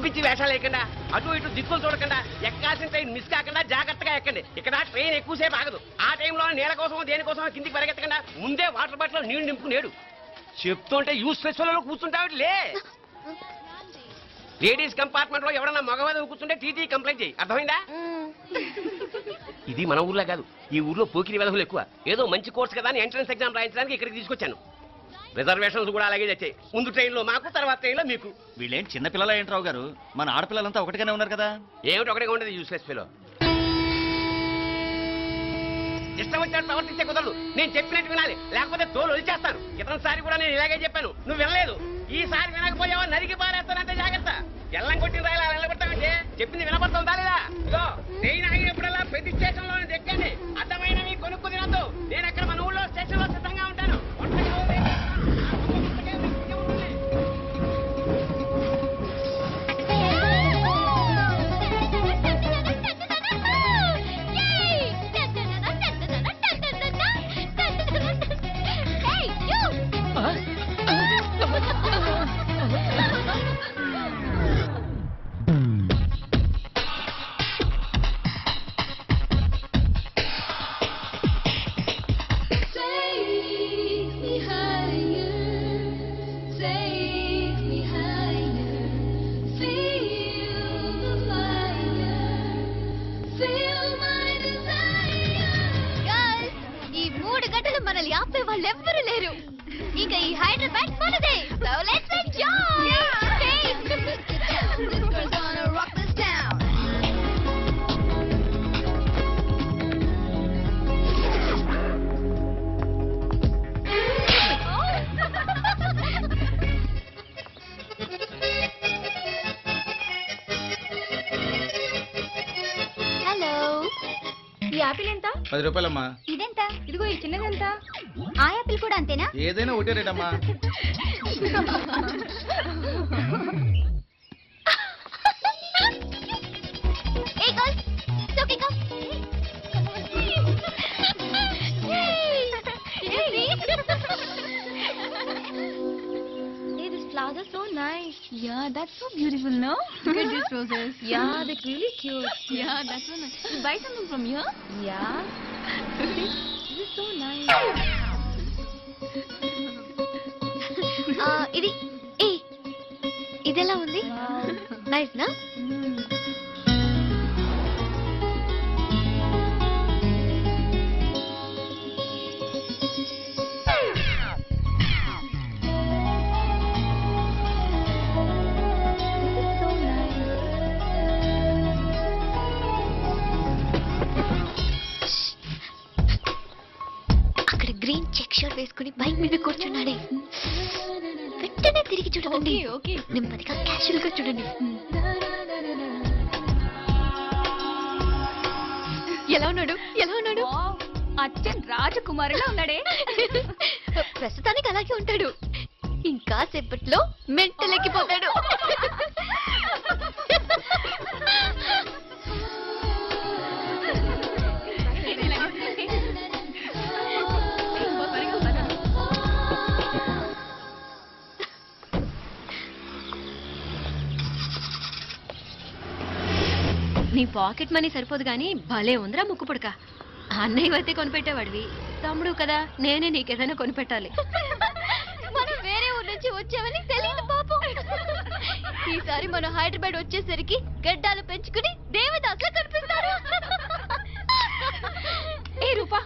పిచ్చి వేషాలు లేకుండా అటు ఇటు దిక్కులు చూడకుండా ఎక్కాల్సిన ట్రైన్ మిస్ కాకుండా జాగ్రత్తగా ఎక్కండి. ఇక్కడ ట్రైన్ ఎక్కువసేపు ఆగదు. ఆ టైంలో నీళ్ళ కోసం దేనికోసం కిందికి పరిగెత్తకుండా ముందే వాటర్ బాటిల్ నీళ్లు నింపుకునేడు. చెప్తుంటే యూస్లెస్ లో కూర్చుంటావు లే. లేడీస్ కంపార్ట్మెంట్ లో ఎవరన్నా మగవాదం కూర్చుంటే టీటీ కంప్లైంట్ చేయి. అర్థమైందా? ఇది మన ఊర్లో కాదు, ఈ ఊర్లో పోకిరి వెధవులు ఎక్కువ. ఏదో మంచి కోర్సు కదా అని ఎంట్రన్స్ ఎగ్జామ్ రాయించడానికి ఇక్కడికి తీసుకొచ్చాను. రిజర్వేషన్స్ కూడా అలాగే వచ్చాయి. ముందు ట్రైన్లో మాకు, తర్వాత ట్రైన్లో మీకు. వీళ్ళేం చిన్న పిల్లల ఏంట్రావు గారు, మన ఆడపిల్లలంతా ఒకటిగానే ఉన్నారు కదా. ఏమిటి ఒకటిగా ఉండేది యూస్లెస్ పిలో. ఇష్టం వచ్చినట్టు ప్రవర్తించే కుదరదు. నేను చెప్పినట్టు వినాలి, లేకపోతే తోలు వదిలేస్తాను. ఇతనిసారి కూడా నేను ఇలాగే చెప్పాను, నువ్వు వినలేదు. ఈసారి వినకపోయావా నరికి పారేస్తానంటే జాగ్రత్త. ఎల్లం కొట్టిన రాయలా వెళ్ళగొట్టామంటే చెప్పింది వినపడుతుందా లేదా? ఇదో ట్రైన్ ఆగినప్పుడల్లా ప్రతి స్టేషన్ లో దిక్కండి. అర్థమైనవి కొనుక్కు తినద్దు. నేను అక్కడ మన ఊళ్ళో స్టేషన్ లో సిద్ధంగా ఉంటాను. మనల్ని ఆపే వాళ్ళు ఎవ్వరు లేరు. ఇంకా ఈ హైదరాబాద్ మనదే. So let's enjoy. This girl's gonna rock this town. Hello, ఈ యాపిల్ ఎంత? 10 రూపాయలమ్మా. ఇదెంత? ఇదిగో ఈ చిన్నది ఎంత? ఆ యాపిల్ కూడా అంతేనా? ఏదైనా ఒకటే రేట్ అమ్మా. Hey girls, it's okay, come. Yay! Hey, this flowers are so nice. Yeah, that's so beautiful, no? Look at these roses. Yeah, they're really cute. Yeah, that's so nice. You buy something from here? Yeah. This is so nice. ఇది ఇదెలా ఉంది? Nice నా? అక్కడ green check shirt వేసుకుని bike మీద కూర్చున్నాడే. వెంటనే తిరిగి చూడండి. నెమ్మదిగా క్యాషువల్ గా చూడండి. ఎలా ఉన్నాడు? ఎలా ఉన్నాడు? అచ్చన్ రాజకుమారిలా ఉన్నాడే. ప్రస్తుతానికి అలాగే ఉంటాడు. ఇంకా సేపట్లో మెంటలెక్కిపోతాడు. నీ పాకెట్ మనీ సరిపోదు గానీ భలే ఉందిరా ముక్కు పుడక. అన్నయ్య అయితే కొనిపెట్టేవాడివి, తమ్ముడు కదా నేనే నీకేదైనా కొనిపెట్టాలి. మనం వేరే ఊరు నుంచి వచ్చామని తెలియదు పాపం. ఈసారి మనం హైదరాబాద్ వచ్చేసరికి గడ్డాలు పెంచుకుని దేవదాసులా కనిపిస్తారు. ఏ రూపా,